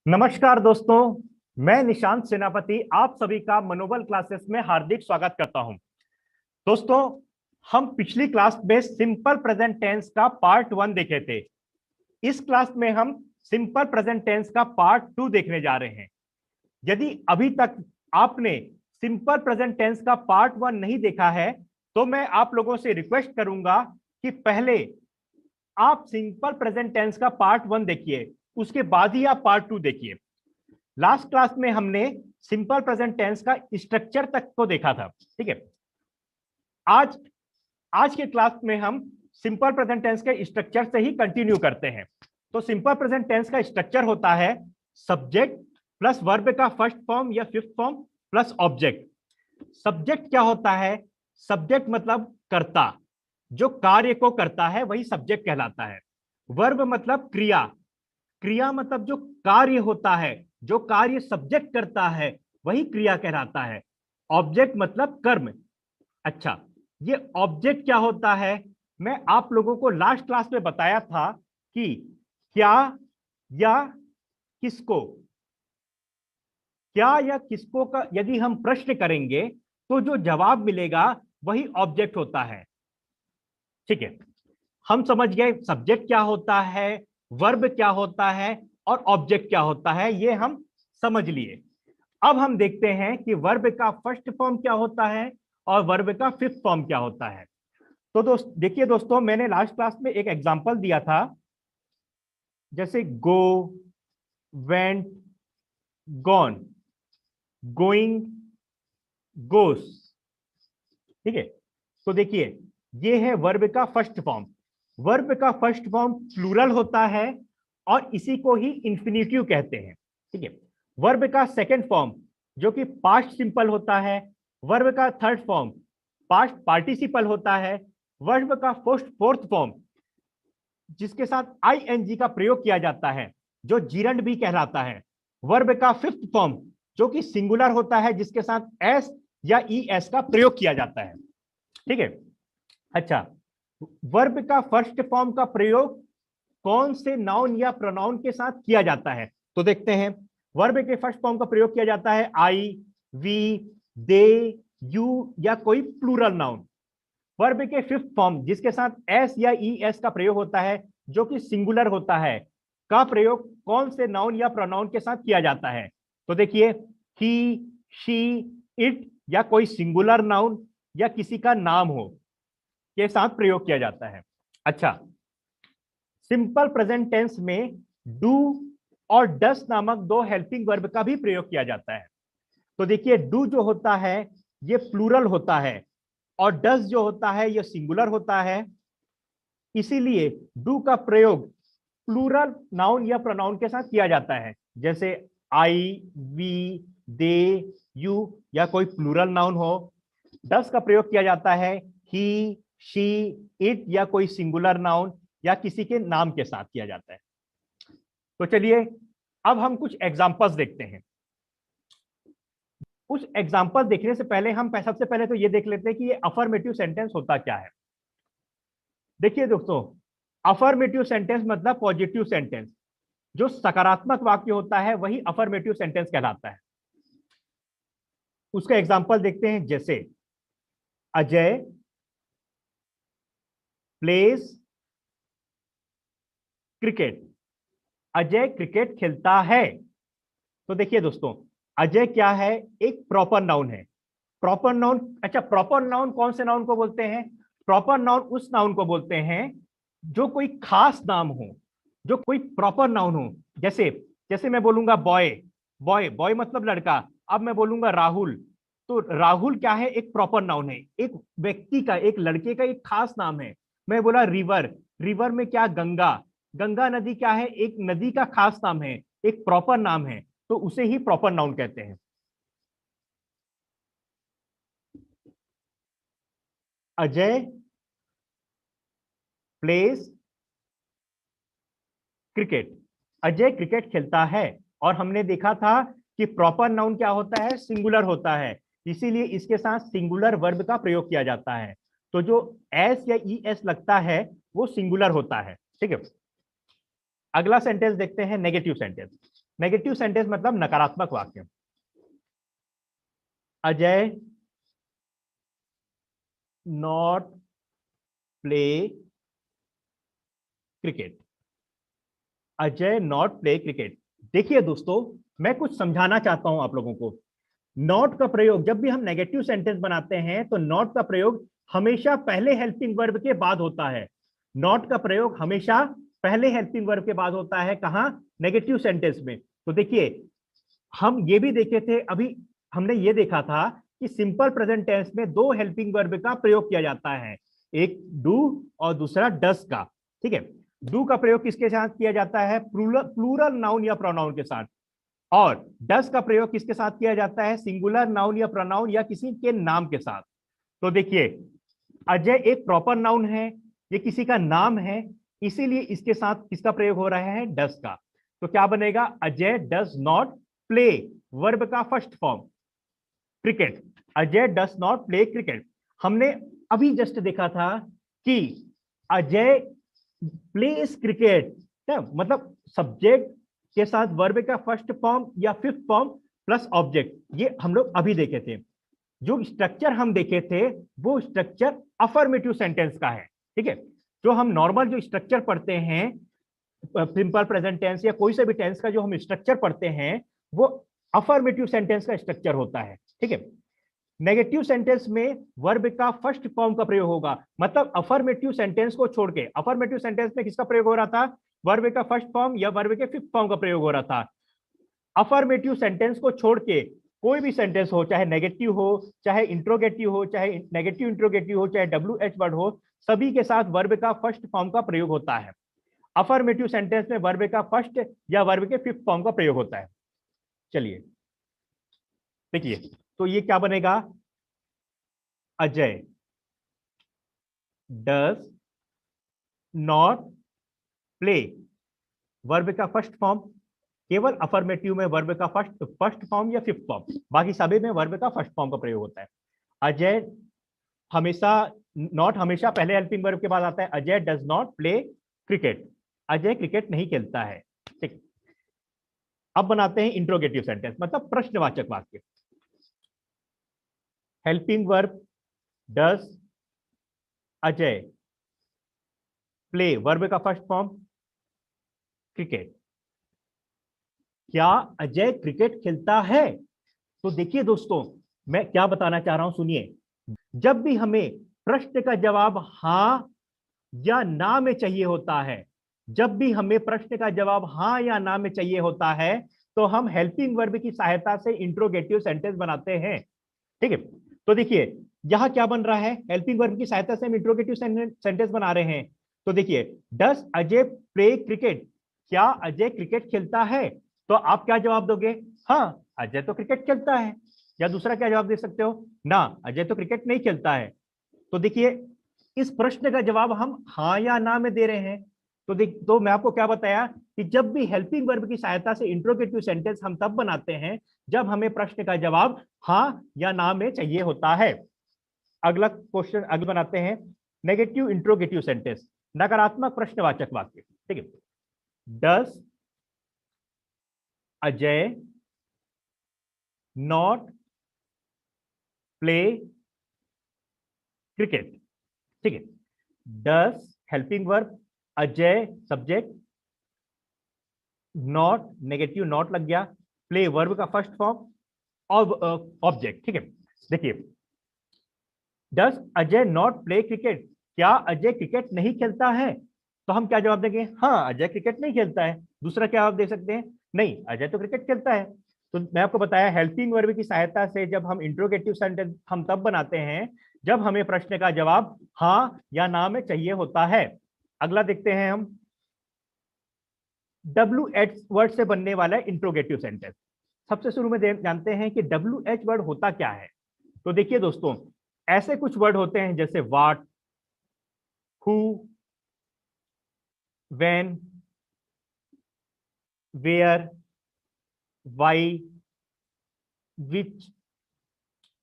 नमस्कार दोस्तों, मैं निशांत सेनापति आप सभी का मनोबल क्लासेस में हार्दिक स्वागत करता हूं। दोस्तों, हम पिछली क्लास में सिंपल प्रेजेंट टेंस का पार्ट 1 देखे थे। इस क्लास में हम सिंपल प्रेजेंट टेंस का पार्ट 2 देखने जा रहे हैं। यदि अभी तक आपने सिंपल प्रेजेंट टेंस का पार्ट 1 नहीं देखा है तो मैं आप लोगों से रिक्वेस्ट करूंगा कि पहले आप सिंपल प्रेजेंट टेंस का पार्ट 1 देखिए, उसके बाद ही आप पार्ट 2 देखिए। लास्ट क्लास में हमने सिंपल प्रेजेंट टेंस का स्ट्रक्चर तक को देखा था, ठीक है। आज आज के क्लास में हम सिंपल प्रेजेंट टेंस के स्ट्रक्चर से ही कंटिन्यू करते हैं। तो सिंपल प्रेजेंट टेंस का स्ट्रक्चर होता है सब्जेक्ट प्लस वर्ब का फर्स्ट फॉर्म या fifth form plus object. Subject क्या होता है? सब्जेक्ट मतलब कर्ता, जो कार्य को करता है वही सब्जेक्ट कहलाता है। वर्ब मतलब क्रिया, क्रिया मतलब जो कार्य होता है, जो कार्य सब्जेक्ट करता है वही क्रिया कहलाता है। ऑब्जेक्ट मतलब कर्म। अच्छा, ये ऑब्जेक्ट क्या होता है? मैं आप लोगों को लास्ट क्लास में बताया था कि क्या या किसको, क्या या किसको का यदि हम प्रश्न करेंगे तो जो जवाब मिलेगा वही ऑब्जेक्ट होता है, ठीक है। हम समझ गए सब्जेक्ट क्या होता है, वर्ब क्या होता है और ऑब्जेक्ट क्या होता है, ये हम समझ लिए। अब हम देखते हैं कि वर्ब का फर्स्ट फॉर्म क्या होता है और वर्ब का फिफ्थ फॉर्म क्या होता है। तो देखिए दोस्तों, मैंने लास्ट क्लास में एक एग्जांपल दिया था, जैसे गो, वेंट, गॉन, गोइंग, गोस, ठीक है। तो देखिए, ये है वर्ब का फर्स्ट फॉर्म। वर्ब का फर्स्ट फॉर्म प्लूरल होता है और इसी को ही इंफिनिटिव कहते हैं, ठीक है। वर्ब का सेकंड फॉर्म जो कि पास्ट सिंपल होता है, वर्ब का थर्ड फॉर्म पास्ट पार्टिसिपल होता है, वर्ब का फोर्थ फॉर्म जिसके साथ आईएनजी का प्रयोग किया जाता है जो जीरंड भी कहलाता है, वर्ब का फिफ्थ फॉर्म जो कि सिंगुलर होता है जिसके साथ एस या ई एस का प्रयोग किया जाता है, ठीक है। अच्छा, वर्ब का फर्स्ट फॉर्म का प्रयोग कौन से नाउन या प्रोनाउन के साथ किया जाता है? तो देखते हैं, वर्ब के फर्स्ट फॉर्म का प्रयोग किया जाता है आई, वी, दे, यू या कोई प्लूरल नाउन। वर्ब के फिफ्थ फॉर्म जिसके साथ एस या ई एस का प्रयोग होता है जो कि सिंगुलर होता है, का प्रयोग कौन से नाउन या प्रोनाउन के साथ किया जाता है? तो देखिए, ही, शी, इट या कोई सिंगुलर नाउन या किसी का नाम हो के साथ प्रयोग किया जाता है। अच्छा, सिंपल प्रेजेंट टेंस में डू और डस नामक दो हेल्पिंग वर्ब का भी प्रयोग किया जाता है। तो देखिए, डू जो होता है ये प्लूरल होता है और डस जो होता है ये सिंगुलर होता है, इसीलिए डू का प्रयोग प्लूरल नाउन या प्रोनाउन के साथ किया जाता है, जैसे आई, वी, दे, यू या कोई प्लूरल नाउन हो। डस का प्रयोग किया जाता है ही, शी, इट या कोई सिंगुलर नाउन या किसी के नाम के साथ किया जाता है। तो चलिए, अब हम कुछ एग्जांपल्स देखते हैं। कुछ एग्जांपल देखने से पहले हम सबसे पहले तो ये देख लेते हैं कि ये अफर्मेटिव सेंटेंस होता क्या है। देखिए दोस्तों, अफर्मेटिव सेंटेंस मतलब पॉजिटिव सेंटेंस, जो सकारात्मक वाक्य होता है वही अफर्मेटिव सेंटेंस कहलाता है। उसका एग्जांपल देखते हैं, जैसे Ajay pledge cricket. Ajay cricket खेलता है। तो देखिए दोस्तों, अजय क्या है? एक प्रॉपर नाउन है। प्रॉपर नाउन, अच्छा, प्रॉपर नाउन कौन से नाउन को बोलते हैं? प्रॉपर नाउन उस नाउन को बोलते हैं जो कोई खास नाम हो, जो कोई प्रॉपर नाउन हो। जैसे जैसे मैं बोलूंगा बॉय, बॉय बॉय मतलब लड़का। अब मैं बोलूंगा राहुल, तो राहुल क्या है? एक प्रॉपर नाउन है, एक व्यक्ति का, एक लड़के का एक खास नाम है। मैं बोला रिवर, रिवर में क्या? गंगा, गंगा नदी क्या है? एक नदी का खास नाम है, एक प्रॉपर नाम है, तो उसे ही प्रॉपर नाउन कहते हैं। Ajay pledge cricket. Ajay cricket खेलता है। और हमने देखा था कि प्रॉपर नाउन क्या होता है? सिंगुलर होता है, इसीलिए इसके साथ सिंगुलर वर्ब का प्रयोग किया जाता है। तो जो एस या ई एस लगता है वो सिंगुलर होता है, ठीक है। अगला सेंटेंस देखते हैं, नेगेटिव सेंटेंस। नेगेटिव सेंटेंस मतलब नकारात्मक वाक्य। Ajay not play cricket. Ajay not play cricket. देखिए दोस्तों, मैं कुछ समझाना चाहता हूं आप लोगों को। नॉट का प्रयोग जब भी हम नेगेटिव सेंटेंस बनाते हैं तो नॉट का प्रयोग हमेशा पहले हेल्पिंग वर्ब के बाद होता है। नॉट का प्रयोग हमेशा पहले हेल्पिंग वर्ब के बाद होता है। कहां? नेगेटिव सेंटेंस में। तो देखिए, हम ये भी देखे थे अभी, हमने ये देखा था कि सिंपल प्रेजेंट टेंस में दो हेल्पिंग वर्ब का प्रयोग किया जाता है, एक डू और दूसरा डस का। ठीक है, डू का प्रयोग किसके साथ किया जाता है? प्लूरल नाउन या प्रोनाउन के साथ। और डस का प्रयोग किसके साथ किया जाता है? सिंगुलर नाउन या प्रोनाउन या किसी के नाम के साथ। तो देखिए, अजय एक प्रॉपर नाउन है, ये किसी का नाम है, इसीलिए इसके साथ किसका प्रयोग हो रहा है? डस का। तो क्या बनेगा? Ajay does not play, verb का first form, cricket. Ajay does not play cricket. हमने अभी जस्ट देखा था कि अजय प्लेस क्रिकेट, मतलब सब्जेक्ट के साथ वर्ब का फर्स्ट फॉर्म या फिफ्थ फॉर्म प्लस ऑब्जेक्ट, ये हम लोग अभी देखे थे। जो स्ट्रक्चर हम देखे थे वो स्ट्रक्चर अफर्मेटिव सेंटेंस का है। ठीक है, जो हम नॉर्मल जो स्ट्रक्चर पढ़ते हैं, सिंपल प्रेजेंट टेंस या कोई से भी टेंस का जो हम स्ट्रक्चर पढ़ते हैं वो अफर्मेटिव सेंटेंस का स्ट्रक्चर होता है। ठीक है, नेगेटिव सेंटेंस में वर्ब का फर्स्ट फॉर्म का प्रयोग होगा, मतलब अफर्मेटिव सेंटेंस को छोड़ के। अफर्मेटिव सेंटेंस में किसका प्रयोग हो रहा था? वर्ब का फर्स्ट फॉर्म या वर्ब के फिफ्थ फॉर्म का प्रयोग हो रहा था। अफर्मेटिव सेंटेंस को छोड़ के कोई भी सेंटेंस हो, चाहे नेगेटिव हो, चाहे इंट्रोगेटिव हो, चाहे नेगेटिव इंट्रोगेटिव हो, चाहे WH वर्ड हो, सभी के साथ वर्ब का फर्स्ट फॉर्म का प्रयोग होता है। अफर्मेटिव सेंटेंस में वर्ब का फर्स्ट या वर्ब के फिफ्थ फॉर्म का प्रयोग होता है। चलिए देखिए, तो ये क्या बनेगा? Ajay does not play, verb का फर्स्ट फॉर्म, केवल अफर्मेटिव में वर्ब का फर्स्ट फॉर्म या फिफ्थ फॉर्म, बाकी सभी में वर्ब का फर्स्ट फॉर्म का प्रयोग होता है। अजय हमेशा, नॉट हमेशा पहले हेल्पिंग वर्ब के बाद आता है। Ajay does not play cricket, Ajay cricket नहीं खेलता है। ठीक, अब बनाते हैं इंट्रोगेटिव सेंटेंस, मतलब प्रश्नवाचक वाक्य। Helping verb does, Ajay, play verb का फर्स्ट फॉर्म, क्रिकेट। क्या अजय क्रिकेट खेलता है? तो देखिए दोस्तों, मैं क्या बताना चाह रहा हूं, सुनिए। जब भी हमें प्रश्न का जवाब हां या ना में चाहिए होता है, जब भी हमें प्रश्न का जवाब हां या ना में चाहिए होता है, तो हम हेल्पिंग वर्ब की सहायता से इंट्रोगेटिव सेंटेंस बनाते हैं। ठीक है, तो देखिए यहां क्या बन रहा है? हेल्पिंग वर्ब की सहायता से हम इंट्रोगेटिव सेंटेंस बना रहे हैं। तो देखिए, डस अजय प्ले क्रिकेट, क्या अजय क्रिकेट खेलता है? तो आप क्या जवाब दोगे? हाँ, अजय तो क्रिकेट खेलता है। या दूसरा क्या जवाब दे सकते हो? ना, अजय तो क्रिकेट नहीं खेलता है। तो देखिए, इस प्रश्न का जवाब हम हाँ या ना में दे रहे हैं। तो मैं आपको क्या बताया कि जब भी हेल्पिंग वर्ब की सहायता से इंट्रोगेटिव सेंटेंस हम तब बनाते हैं जब हमें प्रश्न का जवाब हाँ या ना में चाहिए होता है। अगला क्वेश्चन अगले बनाते हैं, नेगेटिव इंट्रोगेटिव सेंटेंस, नकारात्मक प्रश्नवाचक वाक्य। ठीक है, does Ajay not play cricket. ठीक है, does helping verb, Ajay subject, not negative not लग गया, प्ले वर्ब का फर्स्ट फॉर्म और ऑब्जेक्ट। ठीक है, देखिए, does Ajay not play cricket, क्या अजय क्रिकेट नहीं खेलता है? तो हम क्या जवाब देंगे? हाँ, अजय क्रिकेट नहीं खेलता है। दूसरा क्या जवाब दे सकते हैं? नहीं, अजय तो क्रिकेट खेलता है। तो मैं आपको बताया, हेल्पिंग वर्ब की सहायता से जब हम इंट्रोगेटिव सेंटेंस हम तब बनाते हैं जब हमें प्रश्न का जवाब हाँ या ना में चाहिए होता है। अगला देखते हैं हम, WH वर्ड से बनने वाला इंट्रोगेटिव सेंटेंस। सबसे शुरू में जानते हैं कि WH वर्ड होता क्या है। तो देखिए दोस्तों, ऐसे कुछ वर्ड होते हैं जैसे what, who, when, where, why, which,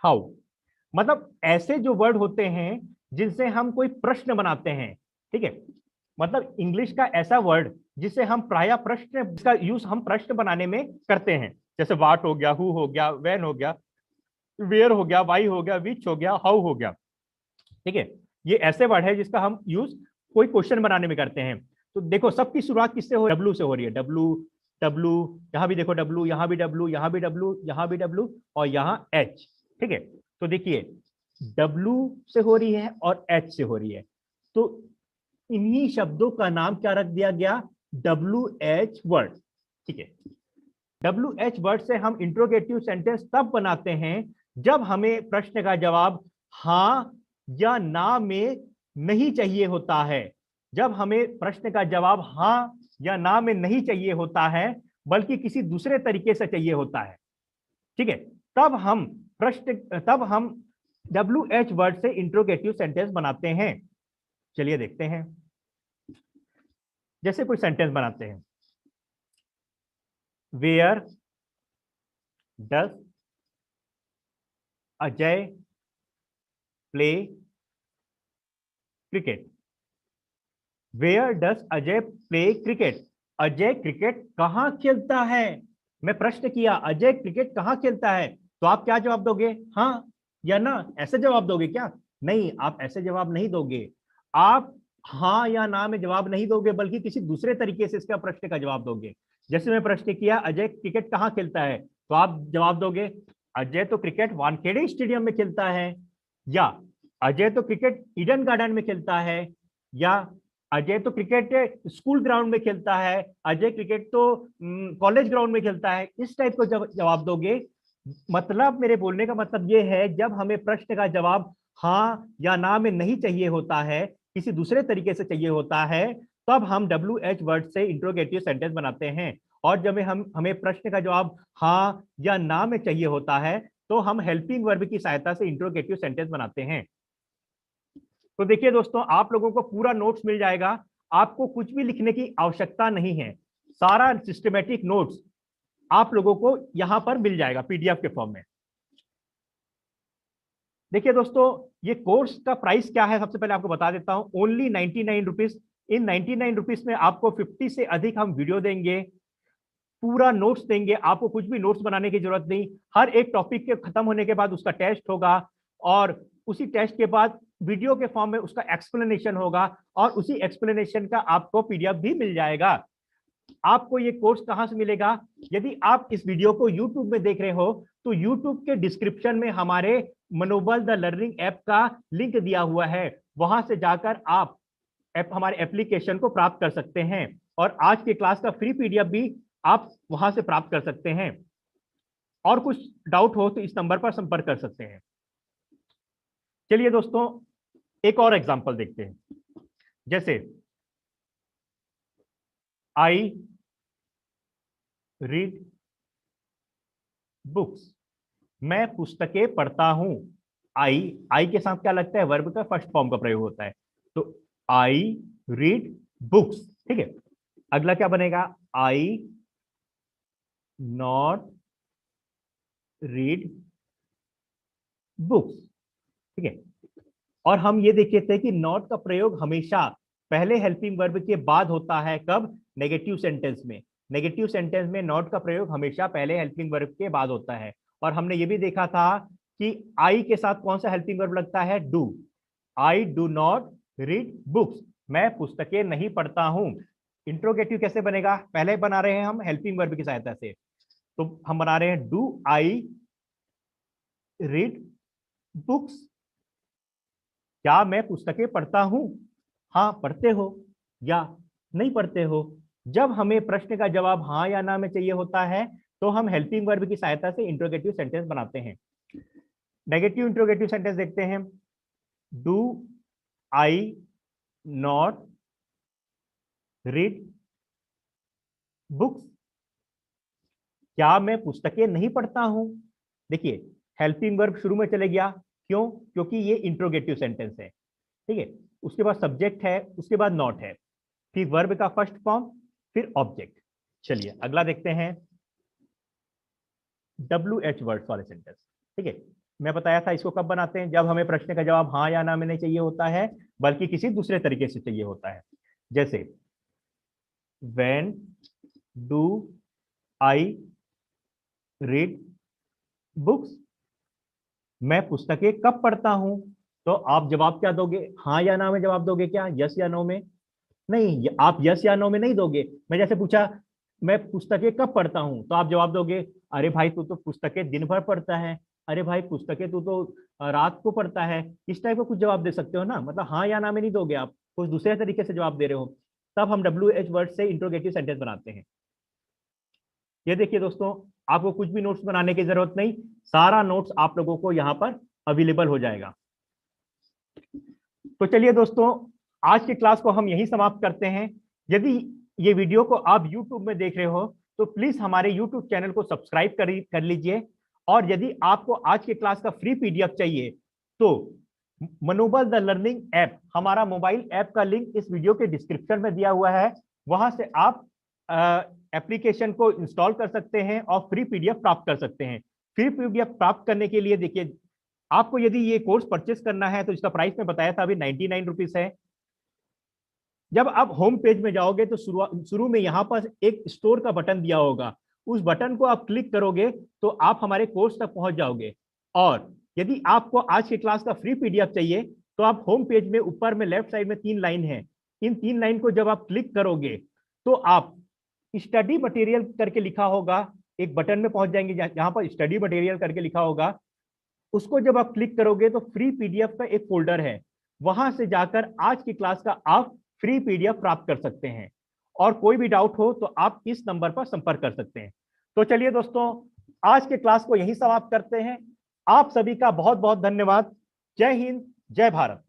how, मतलब ऐसे जो वर्ड होते हैं जिनसे हम कोई प्रश्न बनाते हैं। ठीक है, मतलब इंग्लिश का ऐसा वर्ड जिसे हम प्रायः प्रश्न, जिसका यूज हम प्रश्न बनाने में करते हैं, जैसे वाट हो गया, हु हो गया, व्हेन हो गया, वेयर हो गया, वाई हो गया, विच हो गया, हाउ हो गया। ठीक है, ये ऐसे वर्ड है जिसका हम यूज कोई क्वेश्चन बनाने में करते हैं। तो देखो सबकी शुरुआत किससे हो, डब्ल्यू से हो रही है। डब्ल्यू, डब्ल्यू, यहाँ भी देखो डब्ल्यू, यहाँ भी डब्ल्यू, यहाँ भी डब्ल्यू, यहाँ भी डब्ल्यू, और यहाँ एच। ठीक है, तो देखिए डब्ल्यू से हो रही है और एच से हो रही है, तो इन्हीं शब्दों का नाम क्या रख दिया गया, डब्ल्यू एच वर्ड। ठीक है, डब्ल्यू एच वर्ड से हम इंट्रोगेटिव सेंटेंस तब बनाते हैं जब हमें प्रश्न का जवाब हाँ या ना में नहीं चाहिए होता है। जब हमें प्रश्न का जवाब हाँ या ना में नहीं चाहिए होता है, बल्कि किसी दूसरे तरीके से चाहिए होता है। ठीक है, तब हम डब्ल्यू एच वर्ड से इंट्रोगेटिव सेंटेंस बनाते हैं। चलिए देखते हैं, जैसे कोई सेंटेंस बनाते हैं, where does Ajay play cricket. Where does Ajay play cricket, Ajay cricket कहां खेलता है। मैं प्रश्न किया अजय क्रिकेट कहां खेलता है, तो आप क्या जवाब दोगे, हाँ या ना, ऐसे जवाब दोगे क्या? नहीं, आप ऐसे जवाब नहीं दोगे। आप हाँ या ना में जवाब नहीं दोगे, बल्कि किसी दूसरे तरीके से इसका प्रश्न का जवाब दोगे। जैसे मैं प्रश्न किया अजय क्रिकेट कहां खेलता है, तो आप जवाब दोगे अजय तो क्रिकेट वानखेड़े स्टेडियम में खेलता है, या अजय तो क्रिकेट ईडन गार्डन में खेलता है, या अजय तो क्रिकेट स्कूल ग्राउंड में खेलता है, अजय क्रिकेट तो कॉलेज ग्राउंड में खेलता है। इस टाइप को जब जवाब दोगे, मतलब मेरे बोलने का मतलब ये है, जब हमें प्रश्न का जवाब हाँ या ना में नहीं चाहिए होता है, किसी दूसरे तरीके से चाहिए होता है, तब हम डब्ल्यू एच वर्ड से इंट्रोगेटिव सेंटेंस बनाते हैं। और जब हमें प्रश्न का जवाब हाँ या ना में चाहिए होता है, तो हम हेल्पिंग वर्ब की सहायता से इंट्रोगेटिव सेंटेंस बनाते हैं। तो देखिए दोस्तों, आप लोगों को पूरा नोट्स मिल जाएगा, आपको कुछ भी लिखने की आवश्यकता नहीं है। सारा सिस्टमेटिक नोट्स आप लोगों को यहां पर मिल जाएगा पीडीएफ के फॉर्म में। देखिए दोस्तों, ये कोर्स का प्राइस क्या है, सबसे पहले आपको बता देता हूं, ओनली 99 रुपीज। इन 99 रुपीज में आपको 50 से अधिक हम वीडियो देंगे, पूरा नोट्स देंगे, आपको कुछ भी नोट्स बनाने की जरूरत नहीं। हर एक टॉपिक के खत्म होने के बाद उसका टेस्ट होगा, और उसी टेस्ट के बाद वीडियो के फॉर्म में उसका एक्सप्लेनेशन होगा, और उसी एक्सप्लेनेशन का आपको पीडीएफ भी मिल जाएगा। आपको ये कोर्स कहां से मिलेगा, यदि आप इस वीडियो को YouTube में देख रहे हो, तो YouTube के डिस्क्रिप्शन में हमारे मनोबल द लर्निंग ऐप का लिंक दिया हुआ है, वहां से जाकर आप हमारे एप्लीकेशन को प्राप्त कर सकते हैं, और आज की क्लास का फ्री पीडीएफ भी आप वहां से प्राप्त कर सकते हैं। और कुछ डाउट हो तो इस नंबर पर संपर्क कर सकते हैं। चलिए दोस्तों, एक और एग्जांपल देखते हैं, जैसे आई रीड बुक्स, मैं पुस्तकें पढ़ता हूं। आई के साथ क्या लगता है, वर्ब का फर्स्ट फॉर्म का प्रयोग होता है, तो आई रीड बुक्स। ठीक है, अगला क्या बनेगा, आई नॉट रीड बुक्स। ठीक है, और हम ये देखे थे कि नॉट का प्रयोग हमेशा पहले हेल्पिंग वर्ब के बाद होता है, कब, नेगेटिव सेंटेंस में। नेगेटिव सेंटेंस में नॉट का प्रयोग हमेशा पहले हेल्पिंग वर्ब के बाद होता है। और हमने ये भी देखा था कि आई के साथ कौन सा हेल्पिंग वर्ब लगता है, do. I do not read books, मैं पुस्तकें नहीं पढ़ता हूं। इंट्रोगेटिव कैसे बनेगा, पहले बना रहे हैं हम हेल्पिंग वर्ब की सहायता से, तो हम बना रहे हैं डू आई रीड बुक्स, क्या मैं पुस्तकें पढ़ता हूं, हाँ पढ़ते हो या नहीं पढ़ते हो। जब हमें प्रश्न का जवाब हाँ या ना में चाहिए होता है, तो हम हेल्पिंग वर्ब की सहायता से इंट्रोगेटिव सेंटेंस बनाते हैं। नेगेटिव इंट्रोगेटिव सेंटेंस देखते हैं, do I not read books, क्या मैं पुस्तकें नहीं पढ़ता हूं। देखिए हेल्पिंग वर्ब शुरू में चले गया, क्यों, क्योंकि ये इंट्रोगेटिव सेंटेंस है। ठीक है, उसके बाद सब्जेक्ट है, उसके बाद नॉट है, फिर वर्ब का फर्स्ट फॉर्म, फिर ऑब्जेक्ट। चलिए अगला देखते हैं, डब्ल्यू एच वर्ड वाले सेंटेंस। ठीक है, मैं बताया था इसको कब बनाते हैं, जब हमें प्रश्न का जवाब हाँ या ना में नहीं चाहिए होता है, बल्कि किसी दूसरे तरीके से चाहिए होता है। जैसे when do I read books, मैं पुस्तकें कब पढ़ता हूं। तो आप जवाब क्या दोगे, हाँ या ना में जवाब दोगे क्या, यस या नो में? नहीं, आप यस या नो में नहीं दोगे। मैं जैसे पूछा मैं पुस्तकें कब पढ़ता हूं, तो आप जवाब दोगे अरे भाई तू तो पुस्तकें दिन भर पढ़ता है, अरे भाई पुस्तकें तू तो रात को पढ़ता है। इस टाइप का कुछ जवाब दे सकते हो ना, मतलब हाँ या ना में नहीं दोगे, आप कुछ दूसरे तरीके से जवाब दे रहे हो। तब हम WH वर्ड से इंट्रोगेटिव सेंटेंस बनाते हैं। ये देखिए दोस्तों, आपको कुछ भी नोट्स बनाने की जरूरत नहीं, सारा नोट्स आप लोगों को यहाँ पर अवेलेबल हो जाएगा। तो चलिए दोस्तों, आज की क्लास को हम यही समाप्त करते हैं। यदि ये वीडियो को आप YouTube में देख रहे हो तो प्लीज हमारे YouTube चैनल को सब्सक्राइब कर लीजिए। और यदि आपको आज के क्लास का फ्री PDF चाहिए तो मनोबल द लर्निंग ऐप, हमारा मोबाइल ऐप का लिंक इस वीडियो के डिस्क्रिप्शन में दिया हुआ है, वहां से आप एप्लीकेशन को इंस्टॉल कर सकते हैं और फ्री PDF प्राप्त कर सकते हैं। फ्री PDF प्राप्त करने के लिए देखिए, आपको यदि ये कोर्स परचेस करना है तो इसका प्राइस मैं बताया था अभी 99 रुपीज है। जब आप होम पेज में जाओगे तो शुरू में यहाँ पर एक स्टोर का बटन दिया होगा, उस बटन को आप क्लिक करोगे तो आप हमारे कोर्स तक पहुंच जाओगे। और यदि आपको आज की क्लास का फ्री PDF चाहिए तो आप होम पेज में ऊपर में लेफ्ट साइड में 3 लाइन है, इन 3 लाइन को जब आप क्लिक करोगे तो आप स्टडी मटेरियल करके लिखा होगा, एक बटन में पहुंच जाएंगे जहां पर स्टडी मटेरियल करके लिखा होगा। उसको जब आप क्लिक करोगे तो फ्री PDF का एक फोल्डर है, वहां से जाकर आज की क्लास का आप फ्री PDF प्राप्त कर सकते हैं। और कोई भी डाउट हो तो आप इस नंबर पर संपर्क कर सकते हैं। तो चलिए दोस्तों, आज के क्लास को यहीं समाप्त करते हैं। आप सभी का बहुत बहुत धन्यवाद। जय हिंद, जय भारत।